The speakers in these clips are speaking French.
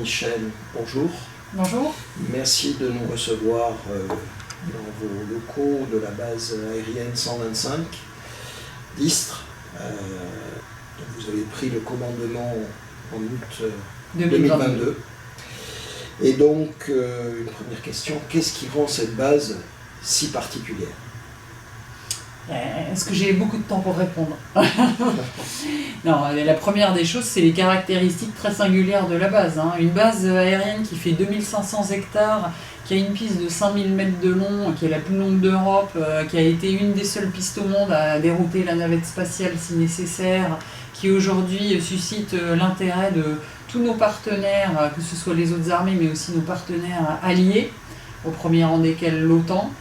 Michel, bonjour. Bonjour. Merci de nous recevoir dans vos locaux de la base aérienne 125 d'Istres. Vous avez pris le commandement en août 2022. Et donc, une première question, qu'est-ce qui rend cette base si particulière ? Est-ce que j'ai beaucoup de temps pour répondre? Non, la première des choses, c'est les caractéristiques très singulières de la base. Une base aérienne qui fait 2500 hectares, qui a une piste de 5000 mètres de long, qui est la plus longue d'Europe, qui a été une des seules pistes au monde à dérouter la navette spatiale si nécessaire, qui aujourd'hui suscite l'intérêt de tous nos partenaires, que ce soit les autres armées, mais aussi nos partenaires alliés, au premier rang desquels l'OTAN.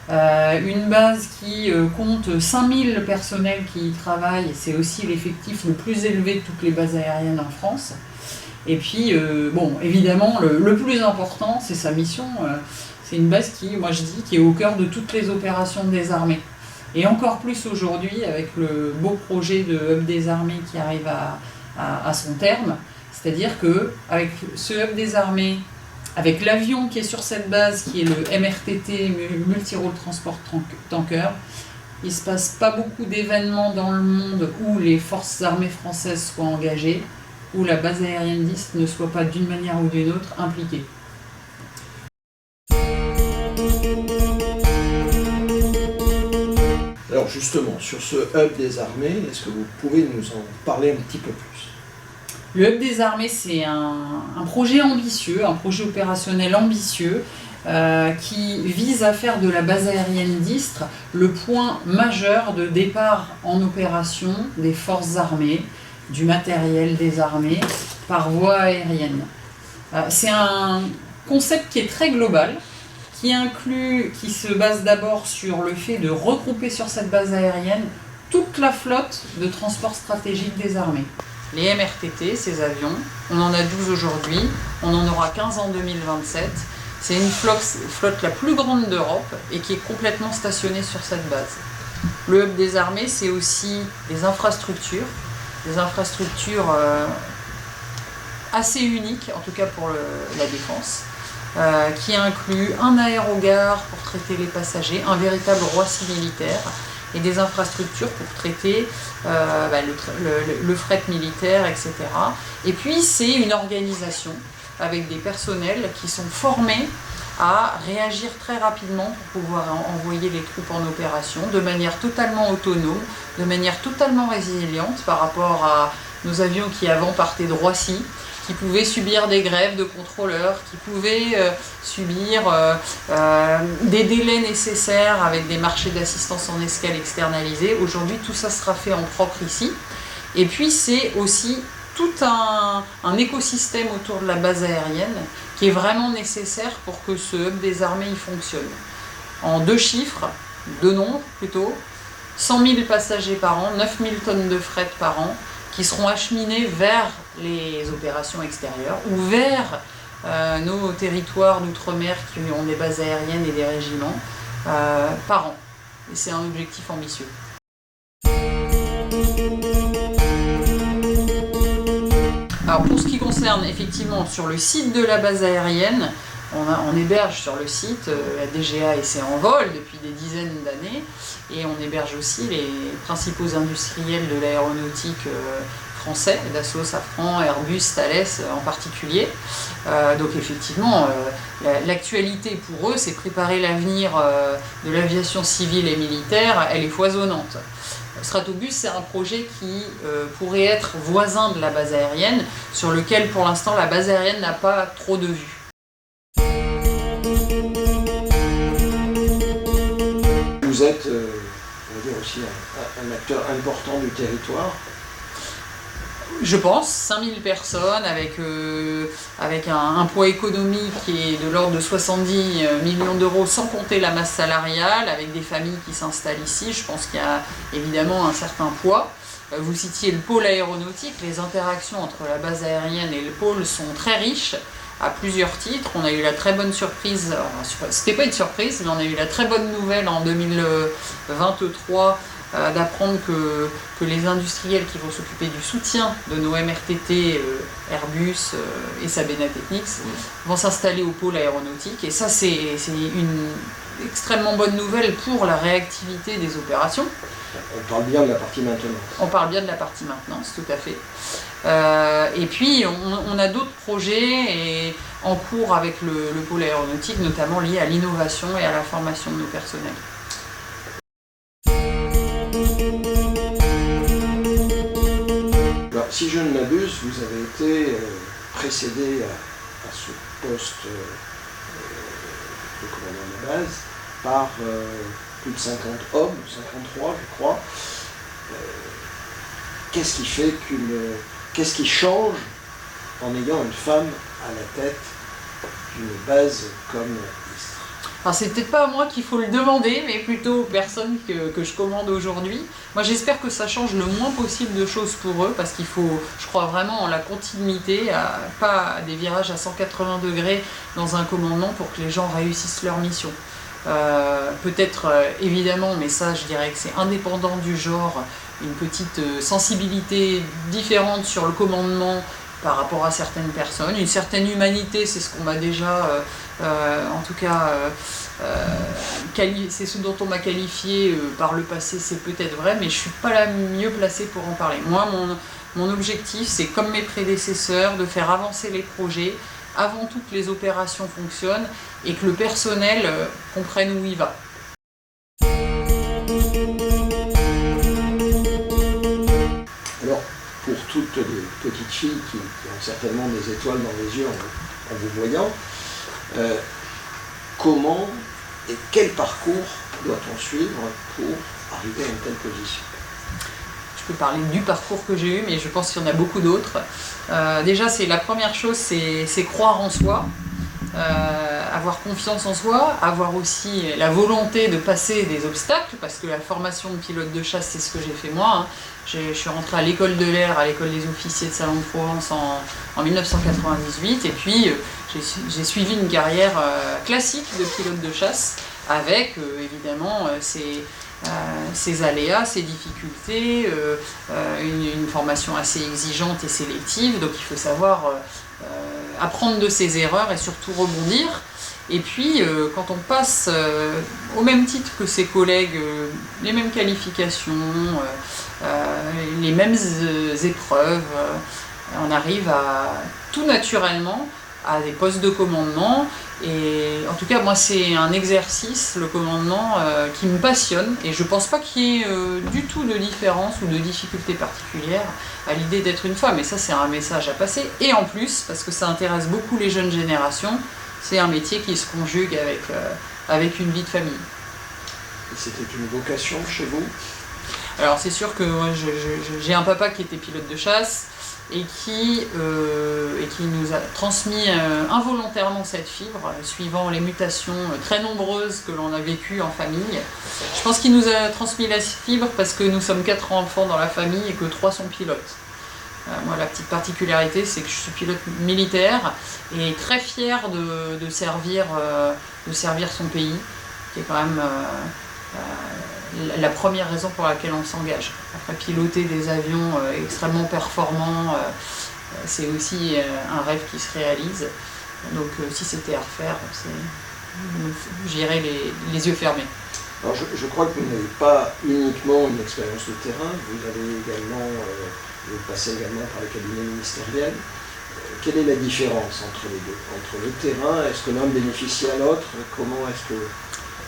Une base qui compte 5000 personnels qui y travaillent, et c'est aussi l'effectif le plus élevé de toutes les bases aériennes en France. Et puis, évidemment, le plus important, c'est sa mission. C'est une base qui, moi je dis, qui est au cœur de toutes les opérations des armées. Et encore plus aujourd'hui, avec le beau projet de Hub des armées qui arrive à son terme. C'est-à-dire qu'avec ce Hub des armées, avec l'avion qui est sur cette base, qui est le MRTT, Multi-Role Transport Tanker, il ne se passe pas beaucoup d'événements dans le monde où les forces armées françaises soient engagées, où la base aérienne d'Istres ne soit pas d'une manière ou d'une autre impliquée. Alors justement, sur ce Hub des armées, est-ce que vous pouvez nous en parler un petit peu plus ? Le Hub des armées, c'est un projet ambitieux, un projet opérationnel ambitieux qui vise à faire de la base aérienne d'Istres le point majeur de départ en opération des forces armées, du matériel des armées par voie aérienne. C'est un concept qui est très global, qui se base d'abord sur le fait de regrouper sur cette base aérienne toute la flotte de transport stratégique des armées. Les MRTT, ces avions, on en a 12 aujourd'hui, on en aura 15 en 2027. C'est une flotte la plus grande d'Europe et qui est complètement stationnée sur cette base. Le Hub des armées, c'est aussi des infrastructures assez uniques, en tout cas pour la défense, qui incluent un aérogare pour traiter les passagers, un véritable Roissy militaire, et des infrastructures pour traiter le fret militaire, etc. Et puis c'est une organisation avec des personnels qui sont formés à réagir très rapidement pour pouvoir envoyer les troupes en opération de manière totalement autonome, de manière totalement résiliente par rapport à nos avions qui avant partaient de Roissy, qui pouvaient subir des grèves de contrôleurs, qui pouvaient subir des délais nécessaires avec des marchés d'assistance en escale externalisés. Aujourd'hui, tout ça sera fait en propre ici. Et puis, c'est aussi tout un écosystème autour de la base aérienne qui est vraiment nécessaire pour que ce Hub des armées y fonctionne. En deux nombres plutôt, 100 000 passagers par an, 9 000 tonnes de fret par an, qui seront acheminés vers les opérations extérieures ou vers nos territoires d'outre-mer qui ont des bases aériennes et des régiments par an. Et c'est un objectif ambitieux. Alors pour ce qui concerne effectivement sur le site de la base aérienne, on héberge sur le site, la DGA essaie en vol depuis des dizaines d'années, et on héberge aussi les principaux industriels de l'aéronautique français, Dassault, Safran, Airbus, Thales en particulier. Donc effectivement, l'actualité pour eux, c'est préparer l'avenir de l'aviation civile et militaire, elle est foisonnante. Stratobus, c'est un projet qui pourrait être voisin de la base aérienne, sur lequel pour l'instant la base aérienne n'a pas trop de vue. Vous êtes, on va dire aussi, un acteur important du territoire. Je pense, 5000 personnes avec un poids économique qui est de l'ordre de 70 millions d'euros sans compter la masse salariale, avec des familles qui s'installent ici. Je pense qu'il y a évidemment un certain poids. Vous citiez le pôle aéronautique, les interactions entre la base aérienne et le pôle sont très riches à plusieurs titres. On a eu la très bonne surprise, c'était pas une surprise, mais on a eu la très bonne nouvelle en 2023 d'apprendre que les industriels qui vont s'occuper du soutien de nos MRTT, Airbus et Sabena Technics, vont s'installer au pôle aéronautique. Et ça, c'est une extrêmement bonne nouvelle pour la réactivité des opérations. On parle bien de la partie maintenance. On parle bien de la partie maintenance, tout à fait. Et puis, on a d'autres projets en cours avec le pôle aéronautique, notamment liés à l'innovation et à la formation de nos personnels. Alors, si je ne m'abuse, vous avez été précédé à ce poste de commandant de la base par plus de 50 hommes, 53 je crois. Qu'est-ce qui change en ayant une femme à la tête d'une base comme Istres? Alors c'est peut-être pas à moi qu'il faut le demander, mais plutôt aux personnes que je commande aujourd'hui. Moi j'espère que ça change le moins possible de choses pour eux, parce qu'il faut, je crois vraiment en la continuité, pas des virages à 180 degrés dans un commandement pour que les gens réussissent leur mission. Peut-être évidemment, mais ça je dirais que c'est indépendant du genre, une petite sensibilité différente sur le commandement par rapport à certaines personnes, une certaine humanité, c'est ce qu'on m'a déjà, en tout cas, c'est ce dont on m'a qualifié par le passé, c'est peut-être vrai, mais je ne suis pas la mieux placée pour en parler. Moi, mon objectif, c'est comme mes prédécesseurs, de faire avancer les projets, avant tout que les opérations fonctionnent et que le personnel comprenne où il va. Alors, pour toutes les petites filles qui ont certainement des étoiles dans les yeux en vous voyant, comment et quel parcours doit-on suivre pour arriver à une telle position? Je peux parler du parcours que j'ai eu, mais je pense qu'il y en a beaucoup d'autres. Déjà, la première chose, c'est croire en soi, avoir confiance en soi, avoir aussi la volonté de passer des obstacles, parce que la formation de pilote de chasse, c'est ce que j'ai fait moi. Je suis rentrée à l'école de l'air, à l'école des officiers de Salon de Provence en 1998, et puis j'ai suivi une carrière classique de pilote de chasse, avec évidemment ses aléas, ses difficultés, une formation assez exigeante et sélective, donc il faut savoir apprendre de ses erreurs et surtout rebondir. Et puis quand on passe au même titre que ses collègues, les mêmes qualifications, les mêmes épreuves, on arrive tout naturellement à des postes de commandement. Et en tout cas, moi, c'est un exercice, le commandement, qui me passionne, et je pense pas qu'il y ait du tout de différence ou de difficulté particulière à l'idée d'être une femme, et ça c'est un message à passer. Et en plus, parce que ça intéresse beaucoup les jeunes générations, c'est un métier qui se conjugue avec une vie de famille. Et c'était une vocation chez vous? Alors c'est sûr que moi, j'ai un papa qui était pilote de chasse, et qui nous a transmis involontairement cette fibre, suivant les mutations très nombreuses que l'on a vécues en famille. Je pense qu'il nous a transmis la fibre parce que nous sommes 4 enfants dans la famille et que 3 sont pilotes. Moi, la petite particularité, c'est que je suis pilote militaire et très fière de servir son pays, qui est quand même la première raison pour laquelle on s'engage. Après, piloter des avions extrêmement performants, c'est aussi un rêve qui se réalise. Donc si c'était à refaire, j'irais les yeux fermés. Alors je crois que vous n'avez pas uniquement une expérience de terrain, vous passez également par le cabinet ministériel. Quelle est la différence entre les deux? Entre le terrain, est-ce que l'un bénéficie à l'autre? Comment est-ce que...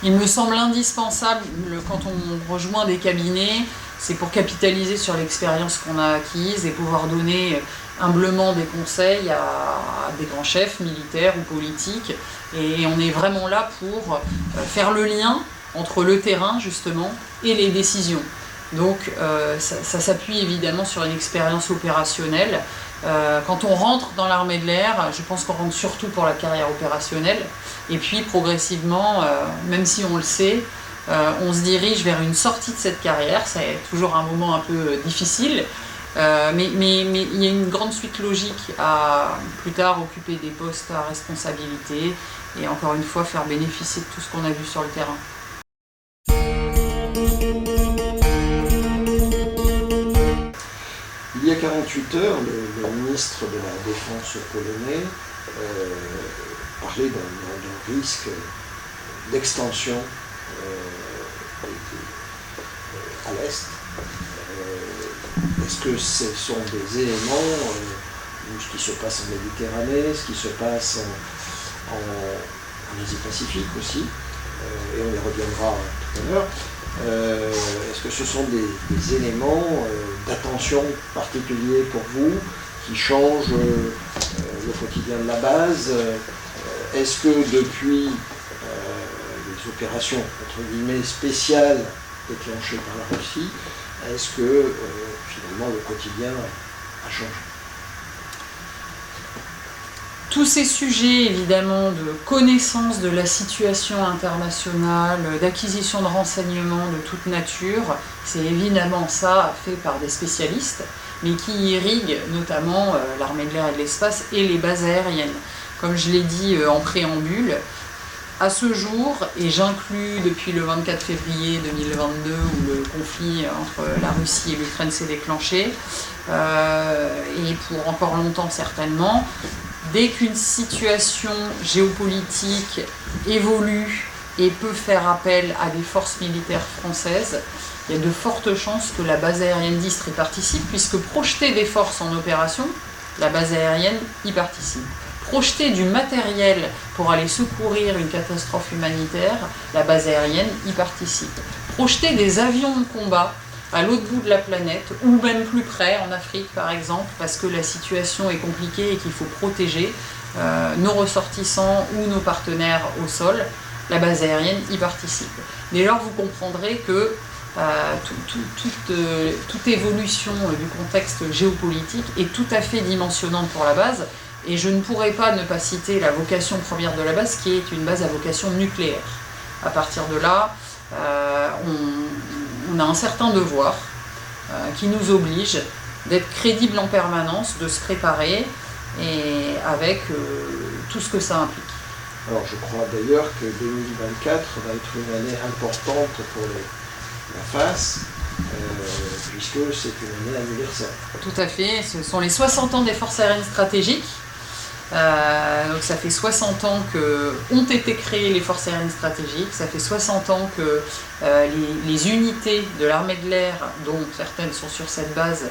Il me semble indispensable, quand on rejoint des cabinets, c'est pour capitaliser sur l'expérience qu'on a acquise et pouvoir donner humblement des conseils à des grands chefs militaires ou politiques. Et on est vraiment là pour faire le lien entre le terrain, justement, et les décisions. Donc ça s'appuie évidemment sur une expérience opérationnelle. Quand on rentre dans l'armée de l'air, je pense qu'on rentre surtout pour la carrière opérationnelle. Et puis progressivement, même si on le sait, on se dirige vers une sortie de cette carrière. C'est toujours un moment un peu difficile, mais il y a une grande suite logique à plus tard occuper des postes à responsabilité et encore une fois faire bénéficier de tout ce qu'on a vu sur le terrain. 48 heures, le ministre de la Défense polonais parlait d'un risque d'extension à l'Est. Est-ce que ce sont des éléments, ce qui se passe en Méditerranée, ce qui se passe en Asie-Pacifique aussi, et on y reviendra tout à l'heure, est-ce que ce sont des éléments d'attention particuliers pour vous, qui changent le quotidien de la base? Est-ce que depuis les opérations, entre guillemets, spéciales déclenchées par la Russie, est-ce que finalement le quotidien a changé? Tous ces sujets, évidemment, de connaissance de la situation internationale, d'acquisition de renseignements de toute nature, c'est évidemment ça fait par des spécialistes, mais qui irriguent notamment l'armée de l'air et de l'espace et les bases aériennes. Comme je l'ai dit en préambule, à ce jour, et j'inclus depuis le 24 février 2022 où le conflit entre la Russie et l'Ukraine s'est déclenché, et pour encore longtemps certainement, dès qu'une situation géopolitique évolue et peut faire appel à des forces militaires françaises, il y a de fortes chances que la base aérienne d'Istres y participe, puisque projeter des forces en opération, la base aérienne y participe. Projeter du matériel pour aller secourir une catastrophe humanitaire, la base aérienne y participe. Projeter des avions de combat à l'autre bout de la planète, ou même plus près, en Afrique par exemple, parce que la situation est compliquée et qu'il faut protéger nos ressortissants ou nos partenaires au sol, la base aérienne y participe. Dès lors, vous comprendrez que toute évolution du contexte géopolitique est tout à fait dimensionnante pour la base, et je ne pourrais pas ne pas citer la vocation première de la base, qui est une base à vocation nucléaire. À partir de là, on a un certain devoir qui nous oblige d'être crédible en permanence, de se préparer, et avec tout ce que ça implique. Alors je crois d'ailleurs que 2024 va être une année importante pour la FAS, puisque c'est une année anniversaire. Tout à fait, ce sont les 60 ans des forces aériennes stratégiques. Donc ça fait 60 ans qu'ont été créées les forces aériennes stratégiques, ça fait 60 ans que les unités de l'armée de l'air, dont certaines sont sur cette base,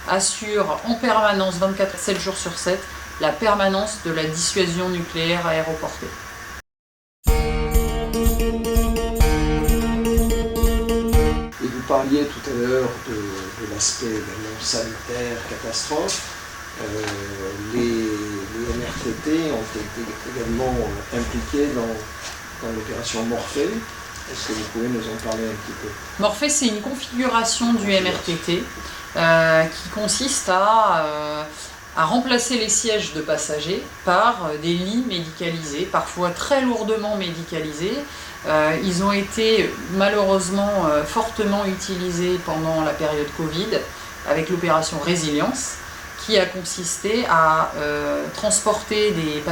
assurent en permanence 7 jours sur 7 la permanence de la dissuasion nucléaire aéroportée. Et vous parliez tout à l'heure de l'aspect également sanitaire, catastrophe. Les MRTT ont été également impliqués dans l'opération Morphée. Est-ce que vous pouvez nous en parler un petit peu? Morphée, c'est une configuration du MRTT qui consiste à remplacer les sièges de passagers par des lits médicalisés, parfois très lourdement médicalisés. Ils ont été malheureusement fortement utilisés pendant la période Covid avec l'opération Résilience, qui a consisté à transporter des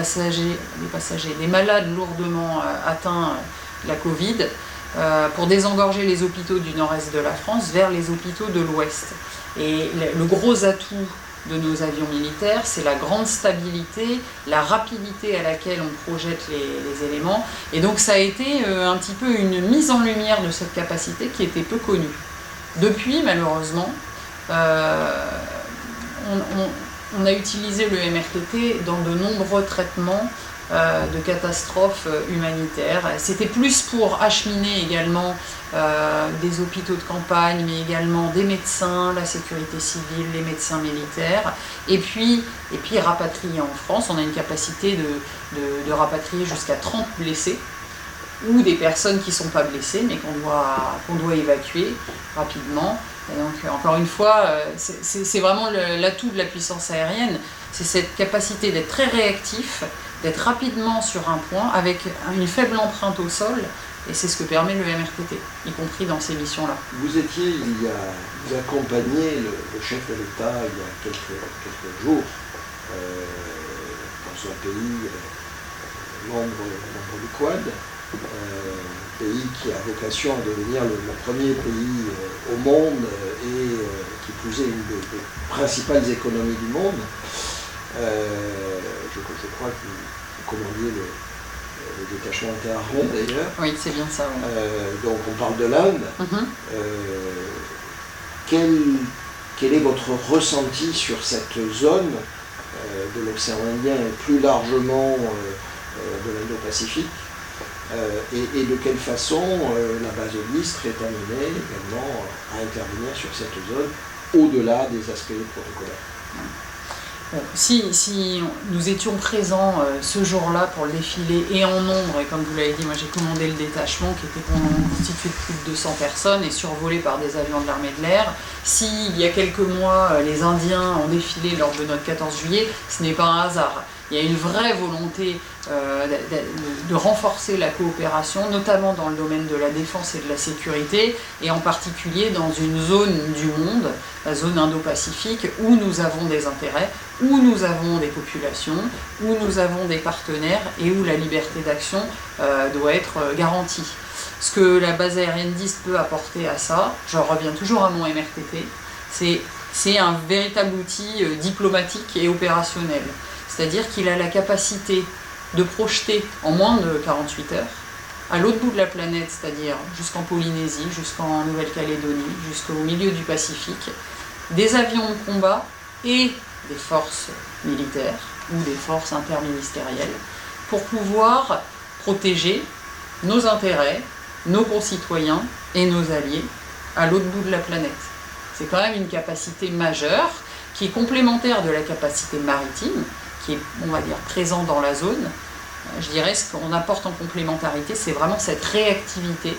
malades lourdement atteints de la Covid pour désengorger les hôpitaux du nord-est de la France vers les hôpitaux de l'ouest. Et le gros atout de nos avions militaires, c'est la grande stabilité, la rapidité à laquelle on projette les éléments. Et donc ça a été un petit peu une mise en lumière de cette capacité qui était peu connue. Depuis, malheureusement, on a utilisé le MRTT dans de nombreux traitements de catastrophes humanitaires. C'était plus pour acheminer également des hôpitaux de campagne, mais également des médecins, la sécurité civile, les médecins militaires, et puis rapatrier en France. On a une capacité de rapatrier jusqu'à 30 blessés, ou des personnes qui ne sont pas blessées, mais qu'on doit évacuer rapidement. Et donc, encore une fois, c'est vraiment l'atout de la puissance aérienne, c'est cette capacité d'être très réactif, d'être rapidement sur un point, avec une faible empreinte au sol, et c'est ce que permet le MRTT, y compris dans ces missions-là. Vous accompagniez le chef de l'État il y a quelques jours dans un pays membre du Quad. pays qui a vocation à devenir le premier pays au monde et qui plus est une des principales économies du monde. Je crois que vous commandiez le détachement était à Rome d'ailleurs. Oui, c'est bien ça. Oui. Donc on parle de l'Inde. Quel est votre ressenti sur cette zone de l'océan Indien et plus largement de l'Indo-Pacifique et de quelle façon la base de l'Istre est amenée également à intervenir sur cette zone au-delà des aspects protocolaires? Bon, si nous étions présents ce jour-là pour le défilé et en nombre, et comme vous l'avez dit, moi j'ai commandé le détachement qui était constitué de plus de 200 personnes et survolé par des avions de l'armée de l'air. Si il y a quelques mois les Indiens ont défilé lors de notre 14 juillet, ce n'est pas un hasard. Il y a une vraie volonté de renforcer la coopération, notamment dans le domaine de la défense et de la sécurité, et en particulier dans une zone du monde, la zone Indo-Pacifique, où nous avons des intérêts, où nous avons des populations, où nous avons des partenaires et où la liberté d'action doit être garantie. Ce que la base aérienne d'Istre peut apporter à ça, je reviens toujours à mon MRTT, c'est un véritable outil diplomatique et opérationnel. C'est-à-dire qu'il a la capacité de projeter en moins de 48 heures, à l'autre bout de la planète, c'est-à-dire jusqu'en Polynésie, jusqu'en Nouvelle-Calédonie, jusqu'au milieu du Pacifique, des avions de combat et des forces militaires ou des forces interministérielles pour pouvoir protéger nos intérêts, nos concitoyens et nos alliés à l'autre bout de la planète. C'est quand même une capacité majeure qui est complémentaire de la capacité maritime, qui est, on va dire, présent dans la zone. Je dirais ce qu'on apporte en complémentarité, c'est vraiment cette réactivité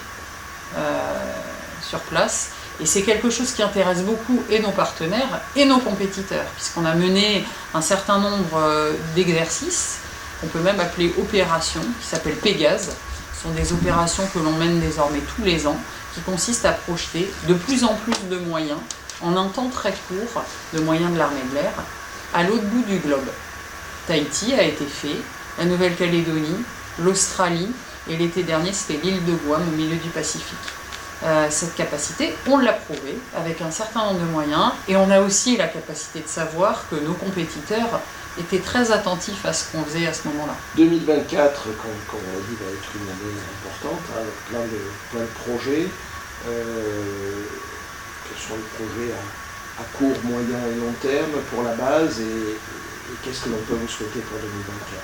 sur place. Et c'est quelque chose qui intéresse beaucoup et nos partenaires et nos compétiteurs, puisqu'on a mené un certain nombre d'exercices, qu'on peut même appeler opérations, qui s'appellent Pégase. Ce sont des opérations que l'on mène désormais tous les ans, qui consistent à projeter de plus en plus de moyens, en un temps très court, de moyens de l'armée de l'air, à l'autre bout du globe. Tahiti a été fait, la Nouvelle-Calédonie, l'Australie, et l'été dernier c'était l'île de Guam au milieu du Pacifique. Cette capacité, on l'a prouvé avec un certain nombre de moyens, et on a aussi la capacité de savoir que nos compétiteurs étaient très attentifs à ce qu'on faisait à ce moment-là. 2024, comme on l'a dit, va être une année importante, hein, avec plein de projets. Quels sont les projets à court, moyen et long terme pour la base et qu'est-ce que l'on peut vous souhaiter pour 2024?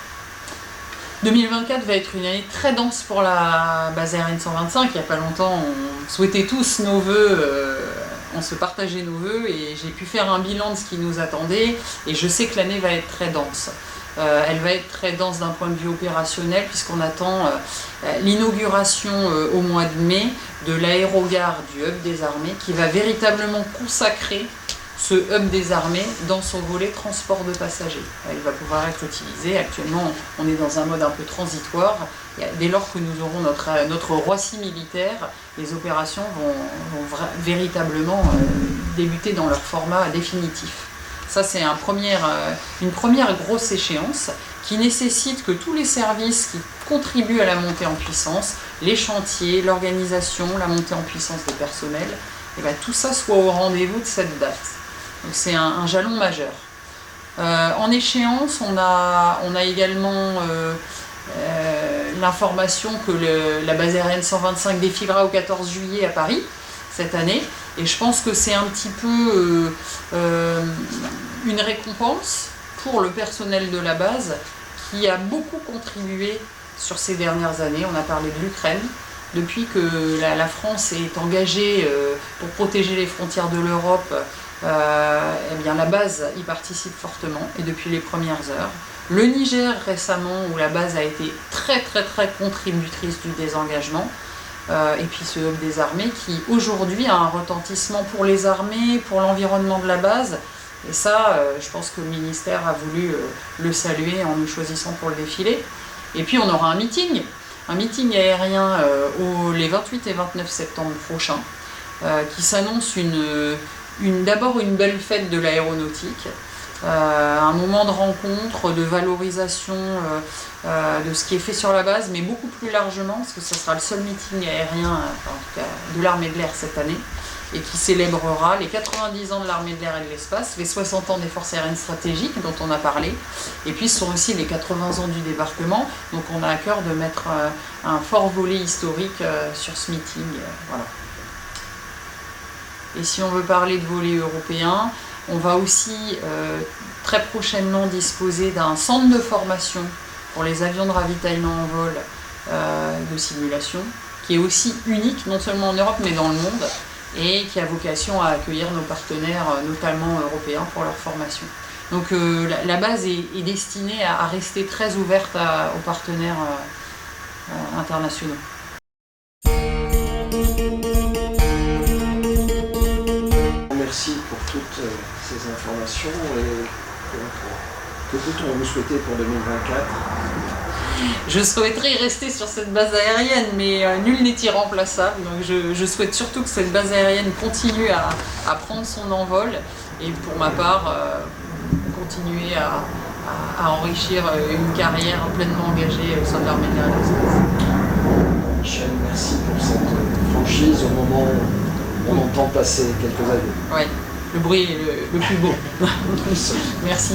2024 va être une année très dense pour la base aérienne 125. Il n'y a pas longtemps, on souhaitait tous nos vœux, on se partageait nos vœux et j'ai pu faire un bilan de ce qui nous attendait et je sais que l'année va être très dense. Elle va être très dense d'un point de vue opérationnel puisqu'on attend l'inauguration au mois de mai de l'aérogare du hub des armées qui va véritablement consacrer ce hub des armées dans son volet transport de passagers. Il va pouvoir être utilisé. Actuellement, on est dans un mode un peu transitoire. Et dès lors que nous aurons notre Roissy militaire, les opérations vont véritablement débuter dans leur format définitif. Ça, c'est une première grosse échéance qui nécessite que tous les services qui contribuent à la montée en puissance, les chantiers, l'organisation, la montée en puissance des personnels, et bien, tout ça soit au rendez-vous de cette date. Donc c'est un jalon majeur. En échéance, on a également l'information que la base aérienne 125 défilera au 14 juillet à Paris cette année. Et je pense que c'est un petit peu une récompense pour le personnel de la base qui a beaucoup contribué sur ces dernières années. On a parlé de l'Ukraine. Depuis que la France est engagée pour protéger les frontières de l'Europe, eh bien la base y participe fortement et depuis les premières heures. Le Niger récemment où la base a été très contributrice du désengagement et puis ce hub des armées qui aujourd'hui a un retentissement pour les armées, pour l'environnement de la base et ça je pense que le ministère a voulu le saluer en nous choisissant pour le défilé. Et puis on aura un meeting aérien les 28 et 29 septembre prochains qui s'annonce d'abord une belle fête de l'aéronautique un moment de rencontre, de valorisation de ce qui est fait sur la base, mais beaucoup plus largement, parce que ce sera le seul meeting aérien, en tout cas, de l'armée de l'air cette année, et qui célébrera les 90 ans de l'armée de l'air et de l'espace, les 60 ans des forces aériennes stratégiques dont on a parlé, et puis ce sont aussi les 80 ans du débarquement, donc on a à cœur de mettre un fort volet historique sur ce meeting. Voilà. Et si on veut parler de volet européen, on va aussi très prochainement disposer d'un centre de formation pour les avions de ravitaillement en vol de simulation, qui est aussi unique, non seulement en Europe, mais dans le monde, et qui a vocation à accueillir nos partenaires, notamment européens, pour leur formation. Donc la base est destinée à rester très ouverte aux partenaires internationaux. Merci pour toutes ces informations et que peut-on vous souhaiter pour 2024 ? Je souhaiterais rester sur cette base aérienne, mais nul n'est irremplaçable. Donc je souhaite surtout que cette base aérienne continue à prendre son envol et pour ma part, continuer à enrichir une carrière pleinement engagée au sein de l'armée de l'air et de l'espace. Michel, merci pour cette franchise au moment où on entend passer quelques avions. Oui, le bruit est le plus beau. Merci. Merci.